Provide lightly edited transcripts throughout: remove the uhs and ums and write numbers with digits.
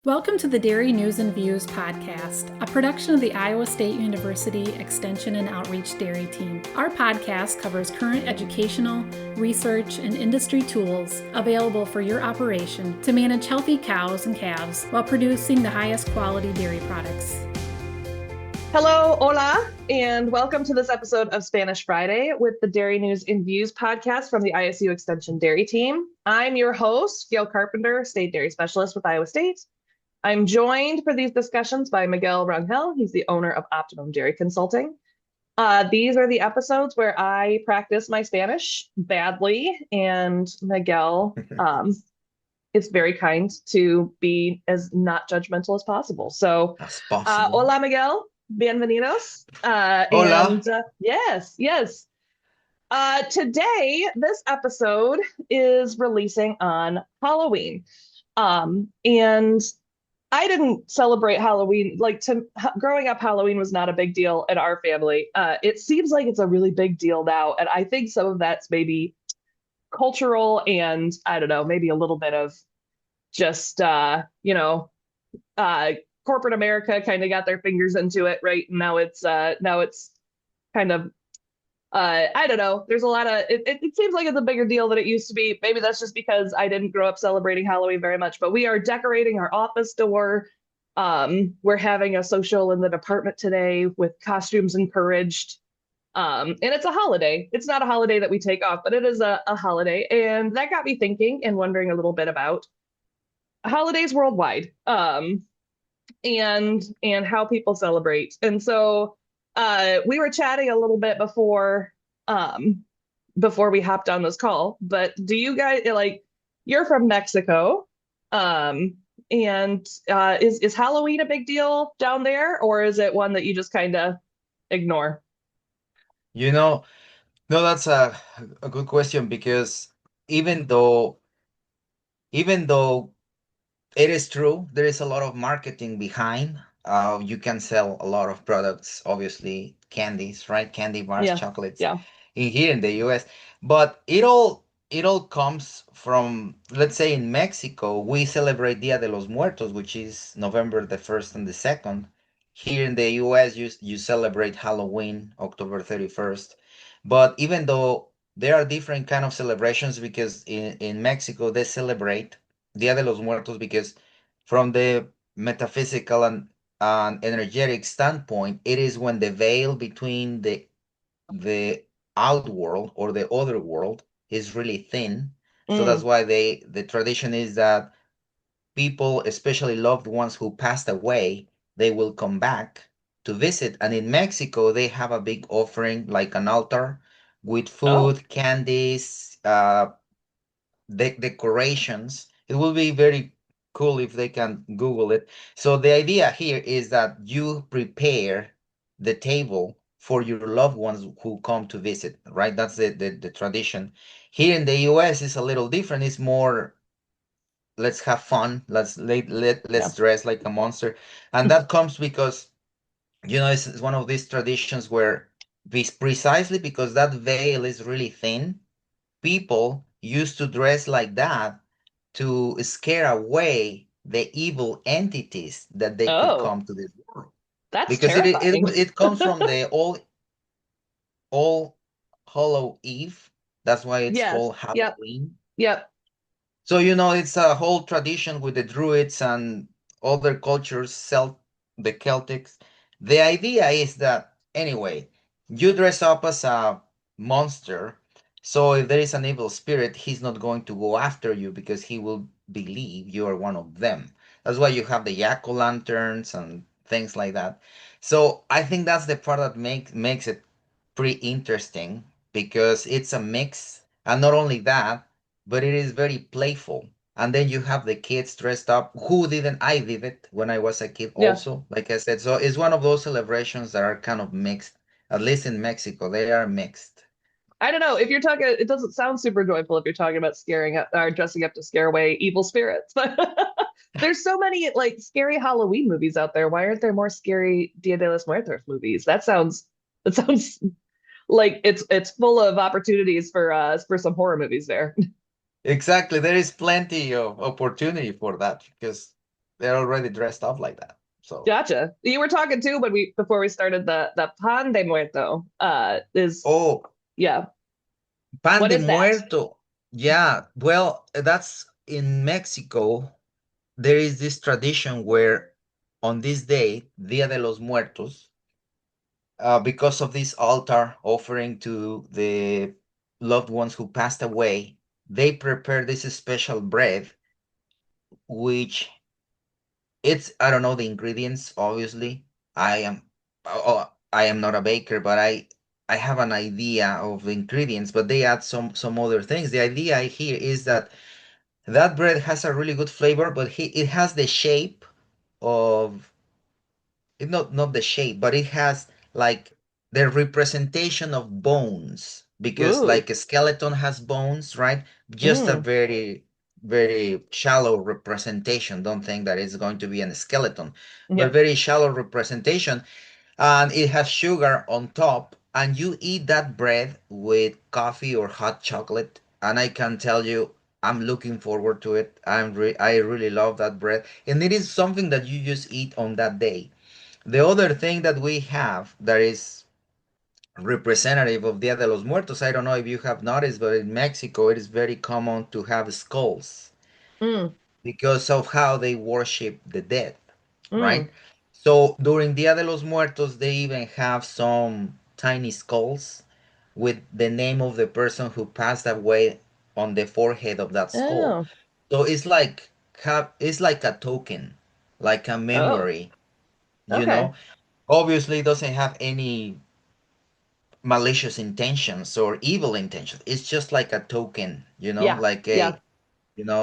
Welcome to the Dairy News and Views podcast, a production of the Iowa State University Extension and Outreach Dairy Team. Our podcast covers current educational, research, and industry tools available for your operation to manage healthy cows and calves while producing the highest quality dairy products. Hello, hola, and welcome to this episode of Spanish Friday with the Dairy News and Views podcast from the ISU Extension Dairy Team. I'm your host, Gail Carpenter, State Dairy Specialist with Iowa State. I'm joined for these discussions by Miguel Rangel. He's the owner of Optimum Dairy Consulting. These are the episodes where I practice my Spanish badly, and Miguel is very kind to be as not judgmental as possible. So, As possible. hola, Miguel. Bienvenidos. Hola. Yes. Today, this episode is releasing on Halloween. And I didn't celebrate Halloween. Growing up, Halloween was not a big deal in our family. It seems like it's a really big deal now. And I think some of that's maybe cultural and I don't know, maybe a little bit of just, corporate America kind of got their fingers into it, right? And now it's kind of I don't know. There's a lot of it seems like it's a bigger deal than it used to be. Maybe that's just because I didn't grow up celebrating Halloween very much, but we are decorating our office door. We're having a social in the department today with costumes encouraged. And it's a holiday. It's not a holiday that we take off, but it is a holiday. And that got me thinking and wondering a little bit about holidays worldwide. And how people celebrate. And so we were chatting a little bit before we hopped on this call, but do you guys you're from Mexico, and is Halloween a big deal down there, or is it one that you just kind of ignore? No, that's a good question because even though it is true, there is a lot of marketing behind. You can sell a lot of products, obviously candies, right? Candy bars, Yeah, chocolates yeah. here in the US. But it all comes from, let's say in Mexico, we celebrate Dia de los Muertos, which is November the 1st and the 2nd. Here in the US, you celebrate Halloween, October 31st. But even though there are different kind of celebrations, because in Mexico they celebrate Dia de los Muertos because from the metaphysical and energetic standpoint, it is when the veil between the outworld or the other world is really thin. So that's Mm. why the tradition is that people, especially loved ones who passed away, they will come back to visit. And in Mexico, they have a big offering, like an altar with Oh, food, candies, decorations. It will be very cool if they can Google it. So the idea here is that you prepare the table for your loved ones who come to visit, right? That's the tradition. Here in the US, it's a little different. It's more, let's have fun. Let's yeah. dress like a monster. And that comes because, it's one of these traditions where precisely because that veil is really thin, people used to dress like that to scare away the evil entities that they could Oh, come to this world. that's Because it it, terrifying. it comes from the all Hollow Eve. That's why it's Yes. called Yep. Halloween. Yep. So, it's a whole tradition with the Druids and other cultures, the Celtics. The idea is that, anyway, you dress up as a monster. So if there is an evil spirit, he's not going to go after you because he will believe you are one of them. That's why you have the jack-o'-lanterns and things like that. So I think that's the part that makes it pretty interesting because it's a mix. And not only that, but it is very playful. And then you have the kids dressed up. Who didn't? I did it when I was a kid Yeah. also, like I said. So it's one of those celebrations that are kind of mixed. At least in Mexico, they are mixed. I don't know if you're talking. It doesn't sound super joyful if you're talking about scaring up or dressing up to scare away evil spirits. But there's so many scary Halloween movies out there. Why aren't there more scary Dia de los Muertos movies? That sounds like it's full of opportunities for some horror movies there. Exactly. There is plenty of opportunity for that because they're already dressed up like that. So, Gotcha. You were talking too when we before we started the pan de muerto. Is oh, yeah. pan What de is that? muerto. Yeah, well, that's in Mexico. There is this tradition where on this day, Dia de los Muertos, because of this altar offering to the loved ones who passed away, they prepare this special bread, which it's, I don't know the ingredients, obviously. I am not a baker, but I have an idea of the ingredients, but they add some other things. The idea here is that that bread has a really good flavor, but it has the shape of not the shape, but it has like the representation of bones because Ooh. like a skeleton has bones, right? Just a Mm. very shallow representation. Don't think that it's going to be a skeleton, but Yeah. very shallow representation, and it has sugar on top, and you eat that bread with coffee or hot chocolate, and I can tell you I'm looking forward to it. I really love that bread, and it is something that you just eat on that day. The other thing that we have that is representative of Dia de los Muertos, I don't know if you have noticed, but in Mexico it is very common to have skulls Mm. because of how they worship the dead, Mm. right? So during Dia de los Muertos, they even have some tiny skulls with the name of the person who passed away on the forehead of that skull. Oh. So it's like a token, like a Oh. memory, you Okay. know. Obviously, it doesn't have any malicious intentions or evil intentions. It's just like a token, Yeah. like Yeah.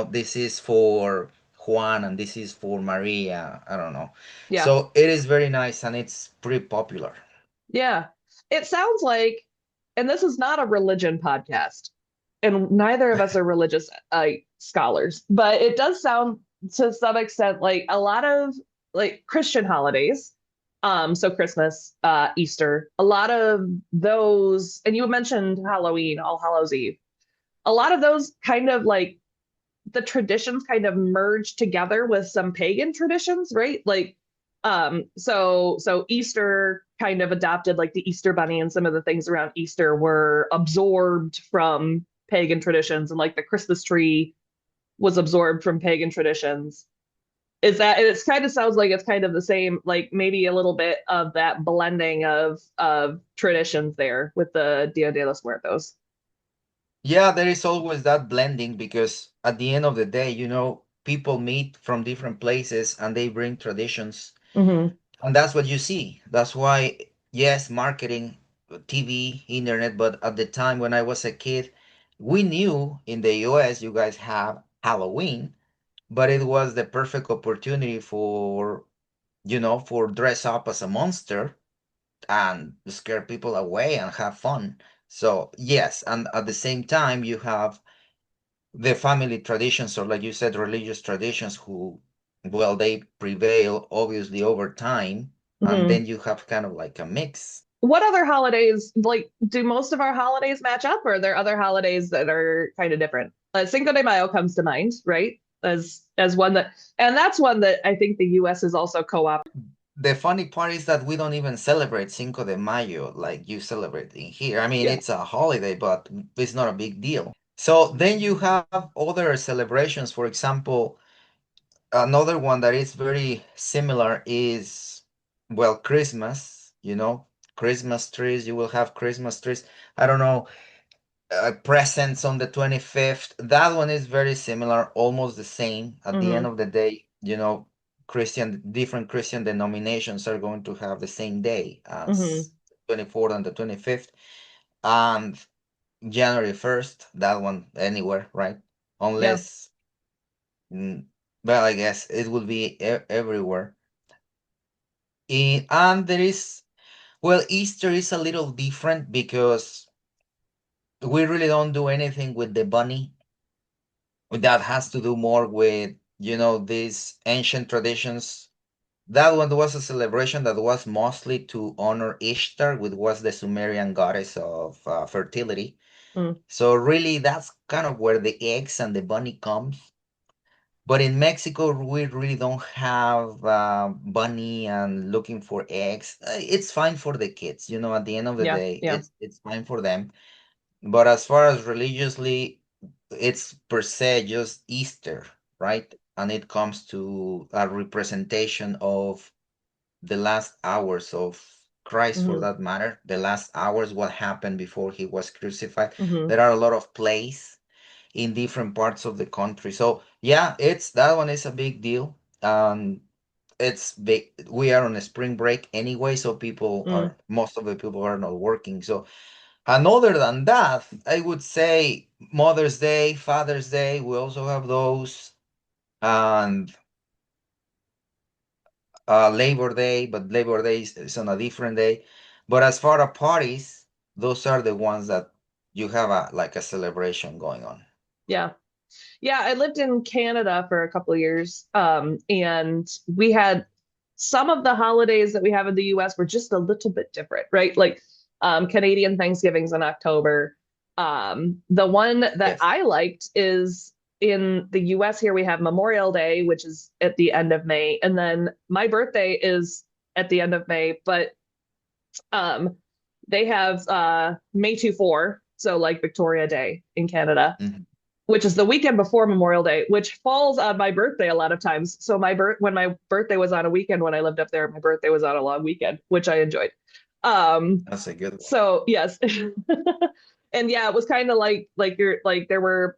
this is for Juan and this is for Maria. I don't know. Yeah. So it is very nice and it's pretty popular. Yeah. It sounds like, and this is not a religion podcast, and neither of us are religious scholars, but it does sound to some extent like a lot of like Christian holidays. So Christmas, Easter, a lot of those, and you mentioned Halloween, All Hallows Eve. A lot of those kind of like the traditions kind of merge together with some pagan traditions, right? Like so Easter kind of adopted like the Easter bunny and some of the things around Easter were absorbed from pagan traditions and like the Christmas tree was absorbed from pagan traditions. Is that it kind of sounds like it's kind of the same, like maybe a little bit of that blending of traditions there with the Dia de los Muertos. Yeah, there is always that blending because at the end of the day, people meet from different places and they bring traditions. Mm-hmm. And that's what you see. That's why, yes, marketing, TV, internet, but at the time when I was a kid, we knew in the US you guys have Halloween, but it was the perfect opportunity for dress up as a monster and scare people away and have fun. So, yes, and at the same time, you have the family traditions, or like you said, religious traditions, well, they prevail obviously over time, and Mm-hmm. then you have kind of like a mix. What other holidays, like, do most of our holidays match up, or are there other holidays that are kind of different? Cinco de Mayo comes to mind, right? As one that, and that's one that I think the U.S. is also co-op. The funny part is that we don't even celebrate Cinco de Mayo like you celebrate in here. I mean, Yeah. it's a holiday, but it's not a big deal. So then you have other celebrations. For example, another one that is very similar is, well, Christmas, Christmas trees. You will have Christmas trees. I don't know, presents on the 25th. That one is very similar, almost the same. At the end Mm-hmm. of the day, different Christian denominations are going to have the same day Mm-hmm. as 24th and the 25th. And January 1st, that one anywhere, right? Yeah. Unless, mm, well, I guess it will be everywhere. And there is, well, Easter is a little different because we really don't do anything with the bunny. That has to do more with, these ancient traditions. That one was a celebration that was mostly to honor Ishtar, which was the Sumerian goddess of fertility. Mm. So really, that's kind of where the eggs and the bunny comes. But in Mexico, we really don't have bunny and looking for eggs. It's fine for the kids, at the end of the Yeah, day, yeah. it's fine for them. But as far as religiously, it's per se just Easter, right? And it comes to a representation of the last hours of Christ, for Hmm. that matter, the last hours, what happened before he was crucified. Hmm. There are a lot of plays in different parts of the country. So yeah, it's that one is a big deal. It's big. We are on a spring break anyway, so Mm. most of the people are not working. So, and other than that, I would say Mother's Day, Father's Day, we also have those, and Labor Day, but Labor Day is on a different day. But as far as parties, those are the ones that you have like a celebration going on. Yeah. Yeah, I lived in Canada for a couple of years. And we had some of the holidays that we have in the US were just a little bit different, right? Like Canadian Thanksgiving's in October. The one that Yes. I liked is in the US here we have Memorial Day, which is at the end of May, and then my birthday is at the end of May, but um they have May 24, so like Victoria Day in Canada, Mhm. which is the weekend before Memorial Day, which falls on my birthday a lot of times. So when my birthday was on a weekend when I lived up there, my birthday was on a long weekend, which I enjoyed. Um, That's a good one. so yes. And yeah, it was kind of like you're like there were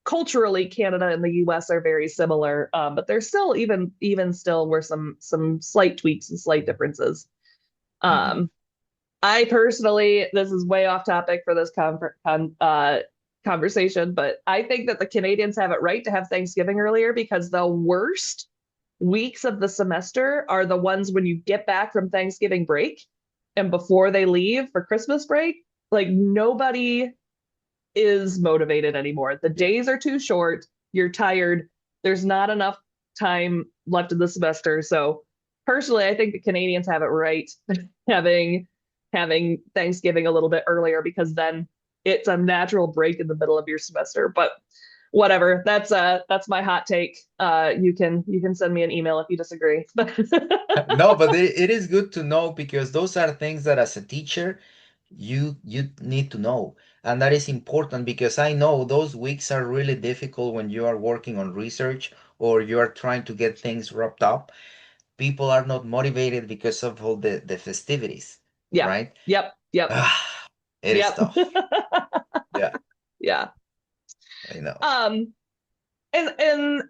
culturally Canada and the US are very similar, but there's still even still were some slight tweaks and slight differences. Mhm. Um, I personally, this is way off topic for this conversation, but I think that the Canadians have it right to have Thanksgiving earlier because the worst weeks of the semester are the ones when you get back from Thanksgiving break and before they leave for Christmas break. Like nobody is motivated anymore. The Yeah. days are too short. You're tired. There's not enough time left in the semester. So personally, I think the Canadians have it right having having Thanksgiving a little bit earlier because then it's a natural break in the middle of your semester. But whatever, that's my hot take. You can send me an email if you disagree. No, but it is good to know because those are things that as a teacher you need to know. And that is important because I know those weeks are really difficult when you are working on research or you are trying to get things wrapped up. People are not motivated because of all the festivities, Yeah. right? Yep. Yep. It is Yep. tough. Yeah, Yeah. I know. Um, and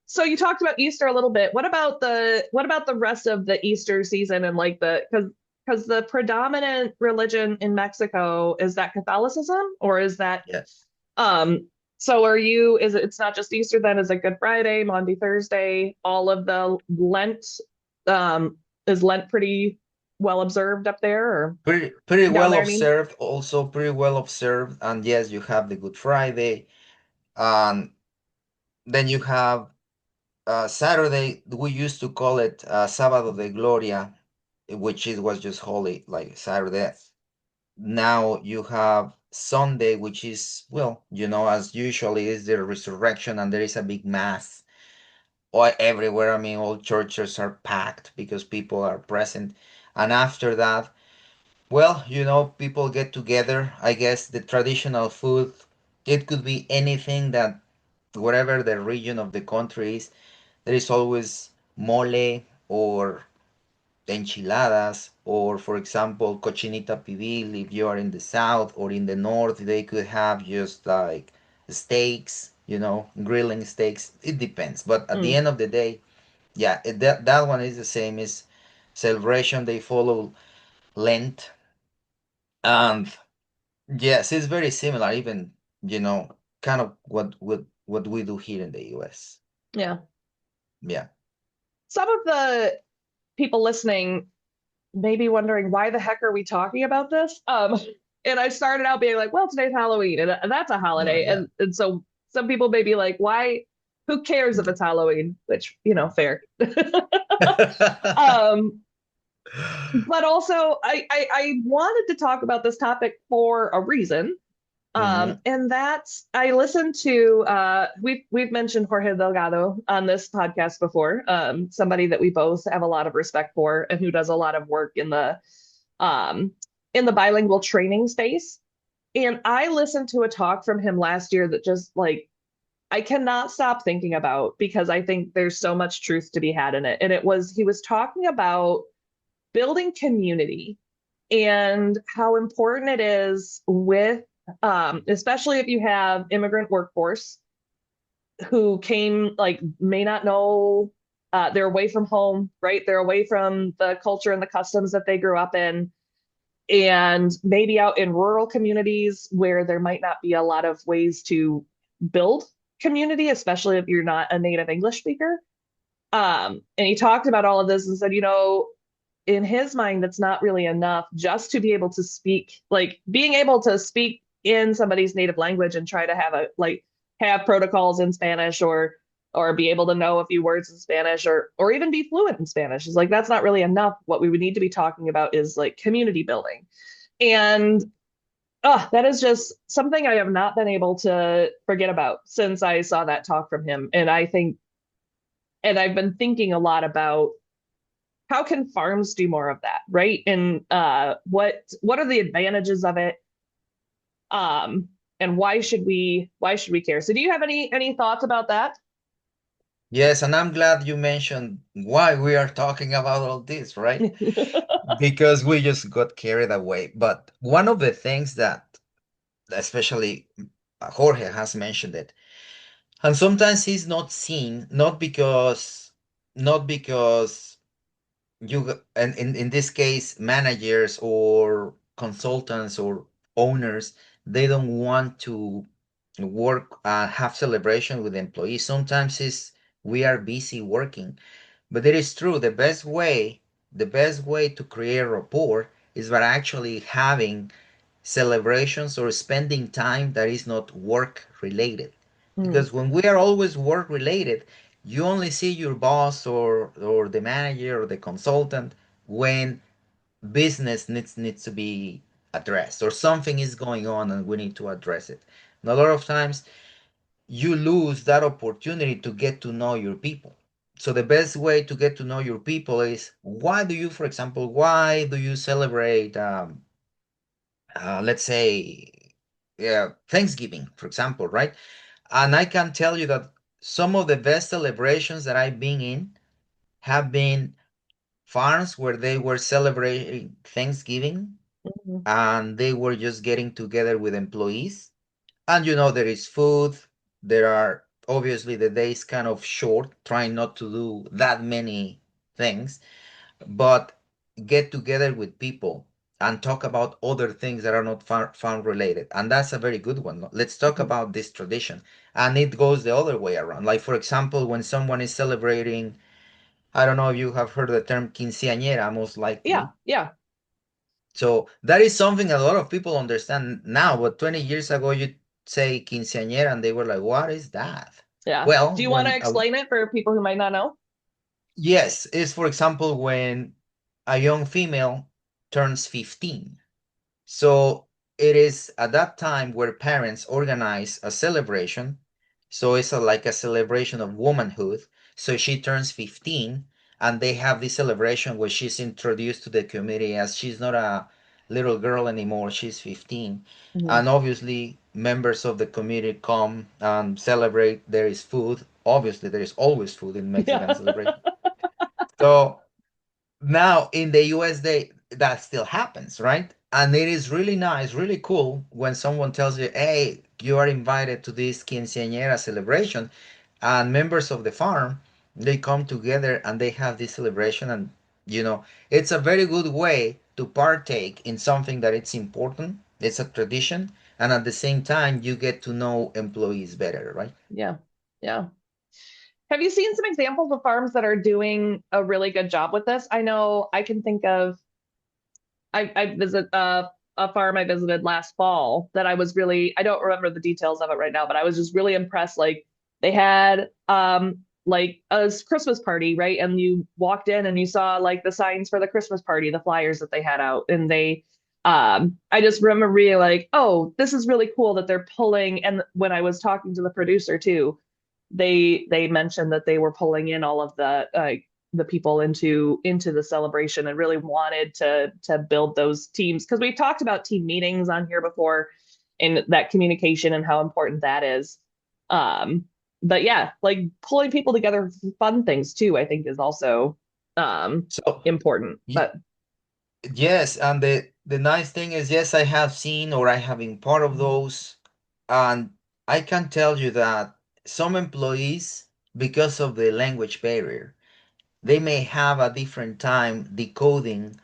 so you talked about Easter a little bit. What about the rest of the Easter season and like because the predominant religion in Mexico is that Catholicism or is that Yes. um so are you is it's not just Easter then, is it Good Friday, Maundy Thursday, all of the Lent, is Lent pretty well observed up there or Pretty down well there, I mean? observed, also pretty well observed. And yes, you have the Good Friday, and then you have Saturday. We used to call it Sábado de Gloria, which it was just holy, like Saturday. Now you have Sunday, which is, well, as usually is the resurrection, and there is a big mass or everywhere. I mean, all churches are packed because people are present. And after that, well, people get together. I guess the traditional food, it could be anything that, whatever the region of the country is, there is always mole or enchiladas, or for example, cochinita pibil if you are in the south, or in the north, they could have just like steaks, grilling steaks. It depends. But at the Mm, end of the day, yeah, that one is the same as celebration. They follow Lent. And yes, it's very similar, even, kind of what we do here in the US. yeah. Yeah. Some of the people listening may be wondering why the heck are we talking about this? And I started out being like, well, today's Halloween, and that's a No, holiday, yeah. and so some people may be like, why? Who cares if it's Halloween? Which fair. um, but also, I wanted to talk about this topic for a reason, Mm-hmm. And that's I listened to we've mentioned Jorge Delgado on this podcast before. Somebody that we both have a lot of respect for and who does a lot of work um in the bilingual training space. And I listened to a talk from him last year that just like I cannot stop thinking about because I think there's so much truth to be had in it. And he was talking about building community and how important it is with especially if you have immigrant workforce who came like may not know they're away from home, right? They're away from the culture and the customs that they grew up in, and maybe out in rural communities where there might not be a lot of ways to build community, especially if you're not a native English speaker. And he talked about all of this and said, in his mind, that's not really enough just to be able to speak, like being able to speak in somebody's native language and try to have protocols in Spanish or be able to know a few words in Spanish or even be fluent in Spanish. Is like that's not really enough. What we would need to be talking about is like community building. And that is just something I have not been able to forget about since I saw that talk from him. And I've been thinking a lot about how can farms do more of that, right? And what are the advantages of it? And why should we care? So do you have any thoughts about that? Yes, and I'm glad you mentioned why we are talking about all this, right? Because we just got carried away. But one of the things that, especially Jorge has mentioned it, and sometimes he's not seen, not because and in this case, managers or consultants or owners, they don't want to work, have celebration with employees. Sometimes it's we are busy working, but it is true. The best way to create rapport is by actually having celebrations or spending time that is not work related. Mm, Because when we are always work related, you only see your boss or the manager or the consultant when business needs to be addressed or something is going on and we need to address it. And a lot of times you lose that opportunity to get to know your people. So the best way to get to know your people is for example, why do you celebrate, let's say, yeah, Thanksgiving, for example, right? And I can tell you that some of the best celebrations that I've been in have been farms where they were celebrating Thanksgiving mhm. and they were just getting together with employees. And there is food. There are obviously the days kind of short, trying not to do that many things, but get together with people and talk about other things that are not farm related. And that's a very good one. Let's talk Mhm. about this tradition. And it goes the other way around. Like, for example, when someone is celebrating, I don't know if you have heard the term quinceañera, most Yeah, likely. yeah, So that is something a lot of people understand now, but 20 years ago, you say quinceañera and they were like, what is that? yeah. Well, Do you want to explain it for people who might not know? yes, it's for example when a young female turns 15. So it is at that time where parents organize a celebration. So it's like a celebration of womanhood. So she turns 15 and they have this celebration where she's introduced to the community as she's not a little girl anymore, she's 15. Mhm. And obviously, members of the community come and celebrate. There is food. Obviously, there is always food in Mexican Yeah. celebration. So now in the US that still happens, right? And it is really nice, really cool when someone tells you, hey, you are invited to this quinceañera celebration, and members of the farm, they come together and they have this celebration. And it's a very good way to partake in something that it's important, it's a tradition, and at the same time you get to know employees better, right? Yeah. Yeah. Have you seen some examples of farms that are doing a really good job with this? I know I can think of I visit a farm I visited last fall that I don't remember the details of it right now, but I was just really impressed. Like they had like a Christmas party, right? And you walked in and you saw like the signs for the Christmas party, the flyers that they had out, and I just remember being like, oh, this is really cool that they're pulling. And when I was talking to the producer too, they mentioned that they were pulling in all of the people into the celebration and really wanted to build those teams because we've talked about team meetings on here before and that communication and how important that is. Um, but yeah, like pulling people together for fun things too, I think is also So important. But yes, and the nice thing is, yes, I have seen or I have been part of those, and I can tell you that some employees, because of the language barrier, they may have a different time decoding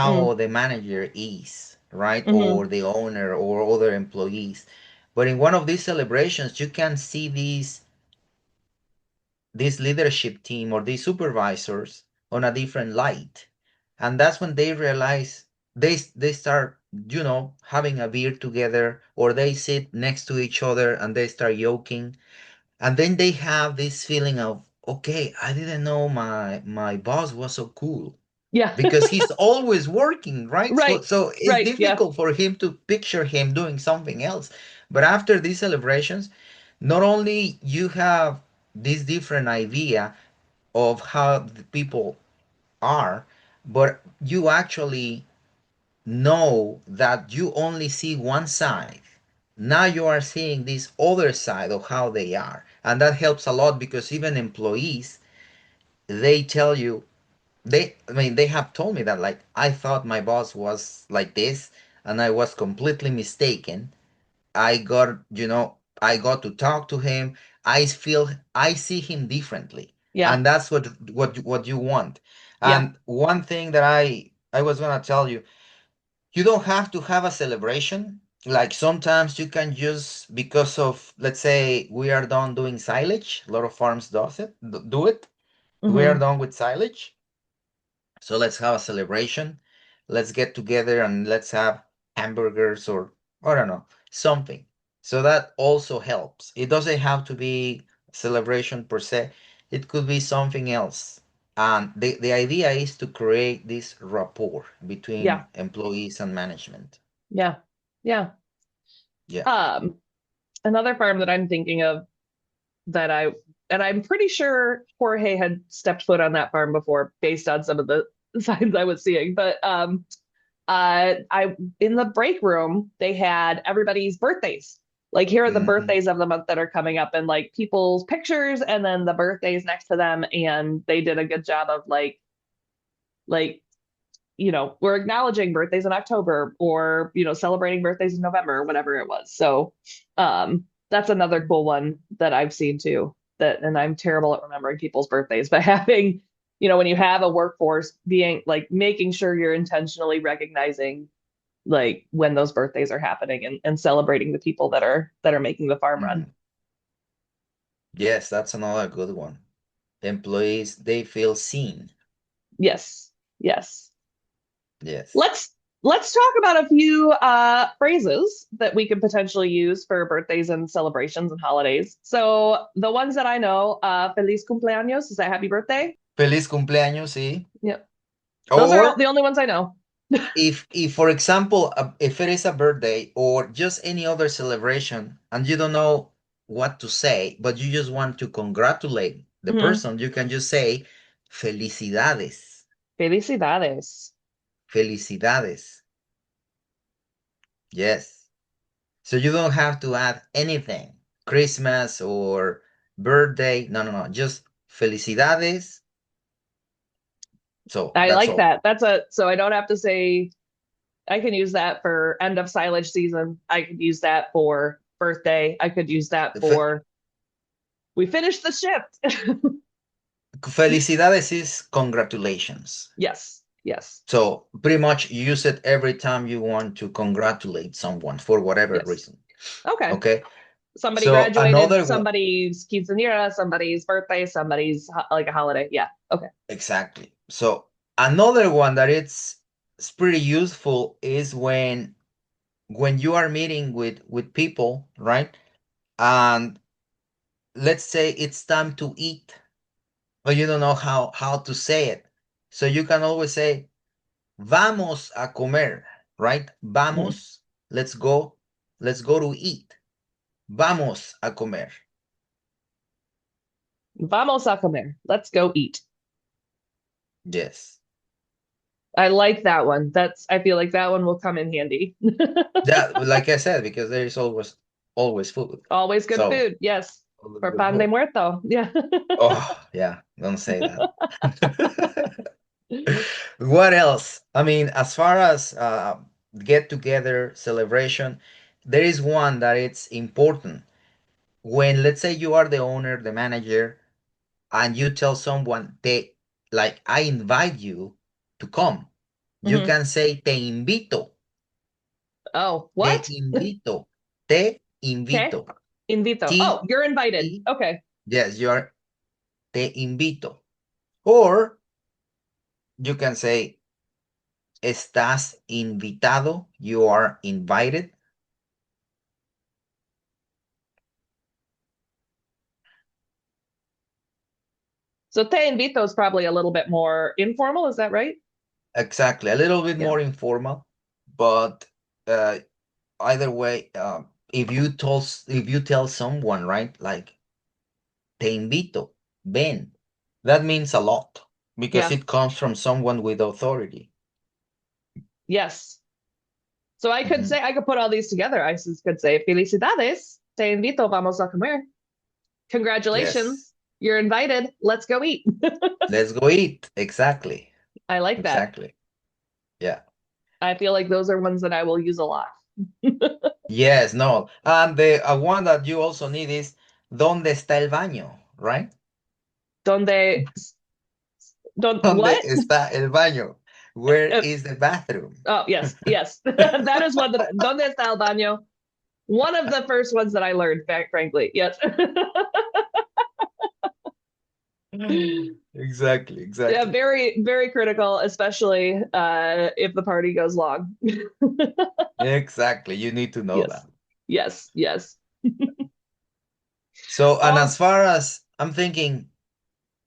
mm, how the manager is, right? hmm Or the owner or other employees. But in one of these celebrations, you can see this leadership team or these supervisors on a different light. And that's when they realize they start, having a beer together or they sit next to each other and they start joking. And then they have this feeling of, okay, I didn't know my boss was so cool yeah, because he's always working, right? So right, so it's right, yeah, difficult for him to picture him doing something else. But after these celebrations, not only you have this different idea of how the people are, but you actually know that you only see one side. Now you are seeing this other side of how they are. And that helps a lot because even employees, they tell you, they have told me that, like, I thought my boss was like this and I was completely mistaken. I got to talk to him. I see him differently. yeah, And that's what you want. yeah, And one thing that I was gonna tell you, you don't have to have a celebration. Like sometimes you can just, because of, let's say we are done doing silage, a lot of farms do it. We are hmm done with silage. So let's have a celebration. Let's get together and let's have hamburgers or I don't know, something. So that also helps. It doesn't have to be a celebration per se. It could be something else. And the idea is to create this rapport yeah, between employees and management. yeah, yeah. Yeah. Um, Another farm that I'm thinking of that and I'm pretty sure Jorge had stepped foot on that farm before based on some of the signs I was seeing. But I in the break room they had everybody's birthdays. Like here are the Hmm. birthdays of the month that are coming up and like people's pictures and then the birthdays next to them. And they did a good job of like we're acknowledging birthdays in October or, celebrating birthdays in November or whatever it was. So that's another cool one that I've seen too. And I'm terrible at remembering people's birthdays, but having, when you have a workforce being like making sure you're intentionally recognizing like when those birthdays are happening and celebrating the people that are making the farm run. Hmm. Yes, that's another good one. Employees, they feel seen. Yes. Yes. Yes. Let's talk about a few phrases that we could potentially use for birthdays and celebrations and holidays. So the ones that I know, feliz cumpleaños, is that happy birthday? Feliz cumpleaños, sí. Yep. Those are Or the only ones I know. if for example, if it is a birthday or just any other celebration and you don't know what to say, but you just want to congratulate the Mhm. person, you can just say felicidades, Felicidades. felicidades. Yes. So you don't have to add anything, Christmas or birthday. No, no, no. Just felicidades. So I that's like all. that. So I don't have to say I can use that for end of silage season. I could use that for birthday. I could use that Fe- for we finished the shift. Felicidades is congratulations. Yes. Yes. So pretty much use it every time you want to congratulate someone for whatever Yes. reason. Okay. Okay. Somebody So graduated, another one, somebody's quinceanera, somebody's birthday, somebody's like a holiday. Yeah. Okay. exactly. So another one that it's pretty useful is when you are meeting with people, right? And let's say it's time to eat, but you don't know how to say it. So you can always say, vamos a comer. right? Vamos, let's go to eat. Vamos a comer. Vamos a comer. Let's go eat. Yes. I like that one. I feel like that one will come in handy. Yeah, like I said, because there is always food. Always good So food. Yes. always For good pan de food. muerto. Yeah. Oh, yeah, don't say that. What else? I mean, as far as get together celebration, there is one that it's important. When let's say you are the owner, the manager, and you tell someone they like I invite you to come, you Mhm. can say te invito, Oh, te what? invito, te Okay. invito. Invito. Oh, T you're invited. E Okay. yes, you are te invito. Or you can say estás invitado, you are invited. So te invito is probably a little bit more informal. Is that right? Exactly, a little bit Yeah. more informal, but uh, either way, if you tell someone, right, like te invito, ven, that means a lot because Yeah. it comes from someone with authority. Yes. So Mhm. I could put all these together. Could say, felicidades, te invito, vamos a comer. Yes, Congratulations, you're invited. Let's go eat. let's go eat. Exactly, I like that. exactly. Yeah. I feel like those are ones that I will use a lot. Yes, no. And the one that you also need is ¿Dónde está el baño? Right? Donde, don't, ¿Dónde what? está el baño? Where is the bathroom? Oh, yes, yes. That is one that, donde está el baño? One of the first ones that I learned, frankly. Yes. Exactly, Yeah, exactly. very, very critical, especially if the party goes long. Exactly. You need to know Yes, that. yes, yes. So, and Well, as far as I'm thinking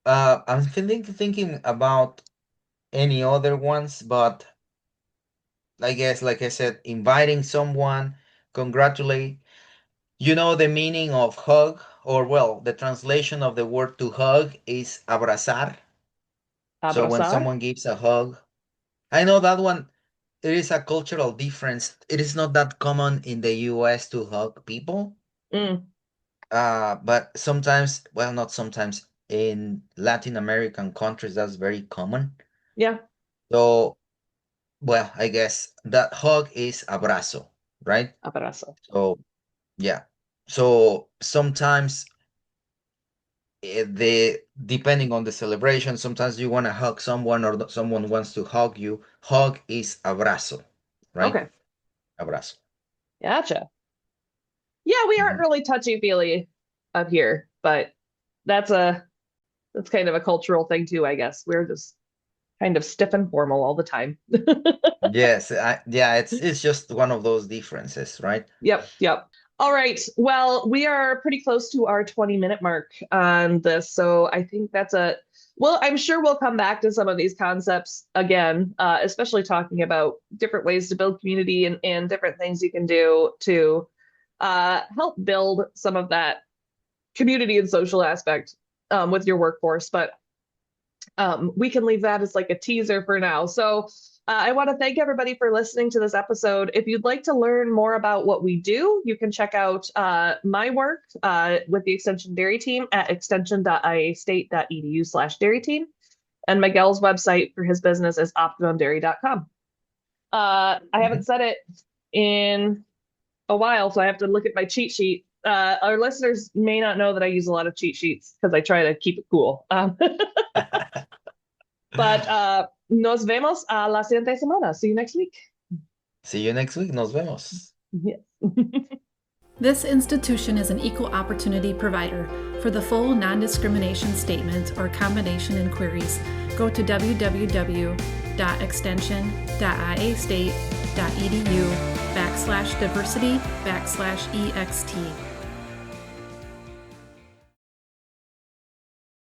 about any other ones, but I guess, like I said, inviting someone, congratulate. You know the meaning of hug, or well, the translation of the word to hug is abrazar. So when abrazar. someone gives a hug, I know that one, there is a cultural difference. It is not that common in the US to hug people. Mm, But sometimes, well, not sometimes, in Latin American countries, that's very common. yeah, So, well, I guess that hug is abrazo, right? abrazo. So, yeah. So sometimes the depending on the celebration, sometimes you want to hug someone or someone wants to hug you. Hug is abrazo, right? Okay, Abrazo. gotcha. Yeah, we aren't Mhm. really touchy-feely up here, but that's that's kind of a cultural thing too, I guess. We're just kind of stiff and formal all the time. Yes, yeah, it's just one of those differences, right? Yep, yep. All right. Well, we are pretty close to our 20-minute mark on this. So I think well, I'm sure we'll come back to some of these concepts again, especially talking about different ways to build community and different things you can do to help build some of that community and social aspect with your workforce. But we can leave that as like a teaser for now. So I want to thank everybody for listening to this episode. If you'd like to learn more about what we do, you can check out my work with the Extension Dairy Team at extension.iastate.edu/dairy team. And Miguel's website for his business is optimumdairy.com. I haven't Mhm. said it in a while, so I have to look at my cheat sheet. Our listeners may not know that I use a lot of cheat sheets because I try to keep it cool. But nos vemos a la siguiente semana. See you next week. See you next week. Nos vemos. Yes. This institution is an equal opportunity provider. For the full non-discrimination statement or combination inquiries, go to www.extension.iastate.edu/diversity/ext.